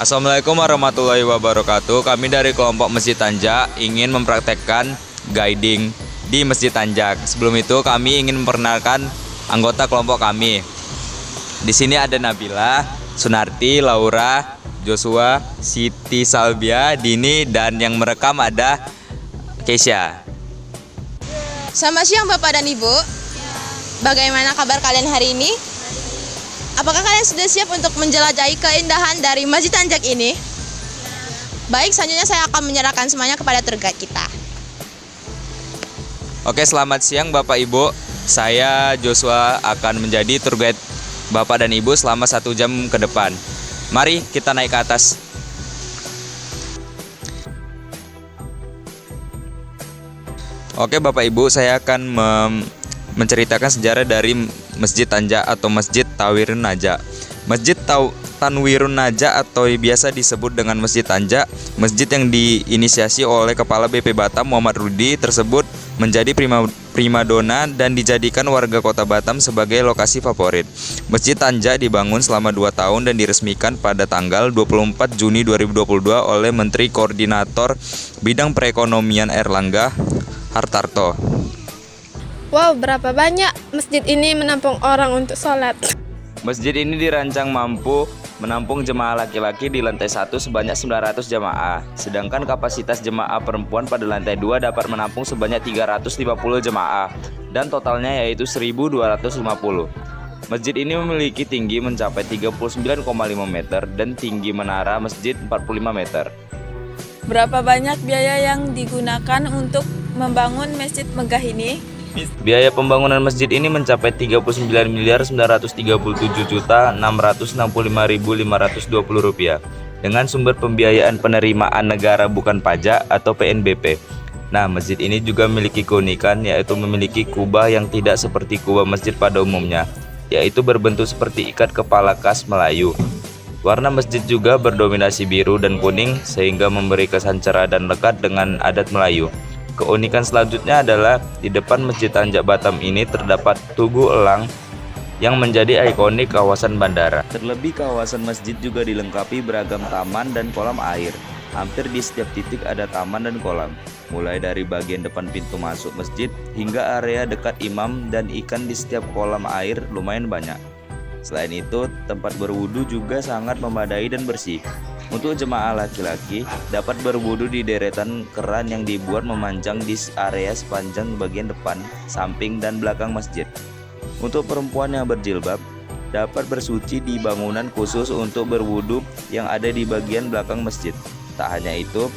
Assalamualaikum warahmatullahi wabarakatuh. Kami dari kelompok Masjid Tanjak ingin mempraktekkan guiding di Masjid Tanjak. Sebelum itu kami ingin memperkenalkan anggota kelompok kami. Di sini ada Nabila, Sunarti, Laura, Joshua, Siti Salbia, Dini, dan yang merekam ada Keisha. Selamat siang Bapak dan Ibu. Bagaimana kabar kalian hari ini? Apakah kalian sudah siap untuk menjelajahi keindahan dari Masjid Tanjak ini? Baik, selanjutnya saya akan menyerahkan semuanya kepada tour guide kita. Oke, selamat siang Bapak Ibu. Saya Joshua akan menjadi tour guide Bapak dan Ibu selama 1 jam ke depan. Mari kita naik ke atas. Oke Bapak Ibu, saya akan menceritakan sejarah dari Masjid Tanjak atau Masjid Tanwirun Najak. Masjid Tanwirun Najak atau biasa disebut dengan Masjid Tanjak, masjid yang diinisiasi oleh Kepala BP Batam Muhammad Rudi tersebut menjadi primadona dan dijadikan warga kota Batam sebagai lokasi favorit. Masjid Tanjak dibangun selama 2 tahun dan diresmikan pada tanggal 24 Juni 2022 oleh Menteri Koordinator Bidang Perekonomian Erlangga Hartarto. Wow, berapa banyak masjid ini menampung orang untuk sholat? Masjid ini dirancang mampu menampung jemaah laki-laki di lantai 1 sebanyak 900 jemaah, sedangkan kapasitas jemaah perempuan pada lantai 2 dapat menampung sebanyak 350 jemaah, dan totalnya yaitu 1.250. Masjid ini memiliki tinggi mencapai 39,5 meter dan tinggi menara masjid 45 meter. Berapa banyak biaya yang digunakan untuk membangun masjid megah ini? Biaya pembangunan masjid ini mencapai 39.937.665.520 rupiah dengan sumber pembiayaan penerimaan negara bukan pajak atau PNBP. Nah, masjid ini juga memiliki keunikan, yaitu memiliki kubah yang tidak seperti kubah masjid pada umumnya, yaitu berbentuk seperti ikat kepala khas Melayu. Warna masjid juga berdominasi biru dan kuning sehingga memberi kesan cerah dan lekat dengan adat Melayu. Keunikan selanjutnya adalah di depan Masjid Tanjak Batam ini terdapat Tugu Elang yang menjadi ikonik kawasan bandara. Terlebih kawasan masjid juga dilengkapi beragam taman dan kolam air. Hampir di setiap titik ada taman dan kolam, mulai dari bagian depan pintu masuk masjid hingga area dekat imam, dan ikan di setiap kolam air lumayan banyak. Selain itu, tempat berwudu juga sangat memadai dan bersih. Untuk jemaah laki-laki dapat berwudu di deretan keran yang dibuat memanjang di area sepanjang bagian depan, samping, dan belakang masjid. Untuk perempuan yang berjilbab dapat bersuci di bangunan khusus untuk berwudu yang ada di bagian belakang masjid. Tak hanya itu,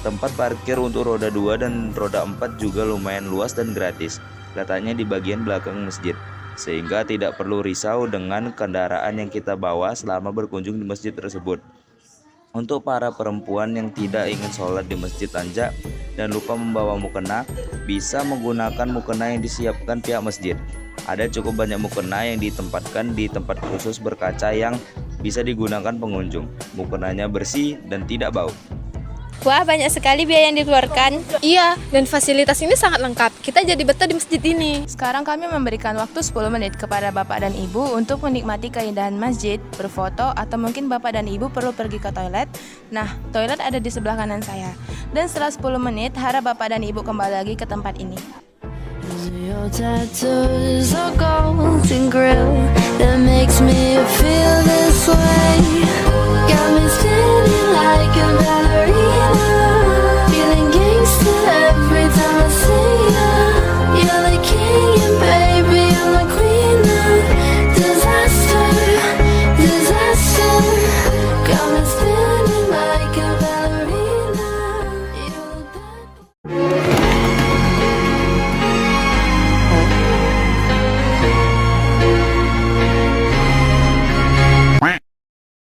tempat parkir untuk roda 2 dan roda 4 juga lumayan luas dan gratis, letaknya di bagian belakang masjid, sehingga tidak perlu risau dengan kendaraan yang kita bawa selama berkunjung di masjid tersebut. Untuk para perempuan yang tidak ingin sholat di Masjid Tanjak dan lupa membawa mukena, bisa menggunakan mukena yang disiapkan pihak masjid. Ada cukup banyak mukena yang ditempatkan di tempat khusus berkaca yang bisa digunakan pengunjung. Mukenanya bersih dan tidak bau. Wah, banyak sekali biaya yang dikeluarkan. Iya, dan fasilitas ini sangat lengkap. Kita jadi betah di masjid ini. Sekarang kami memberikan waktu 10 menit kepada Bapak dan Ibu untuk menikmati keindahan masjid, berfoto, atau mungkin Bapak dan Ibu perlu pergi ke toilet. Nah, toilet ada di sebelah kanan saya. Dan setelah 10 menit, harap Bapak dan Ibu kembali lagi ke tempat ini. Your tattoos are golden grill that makes me feel this way.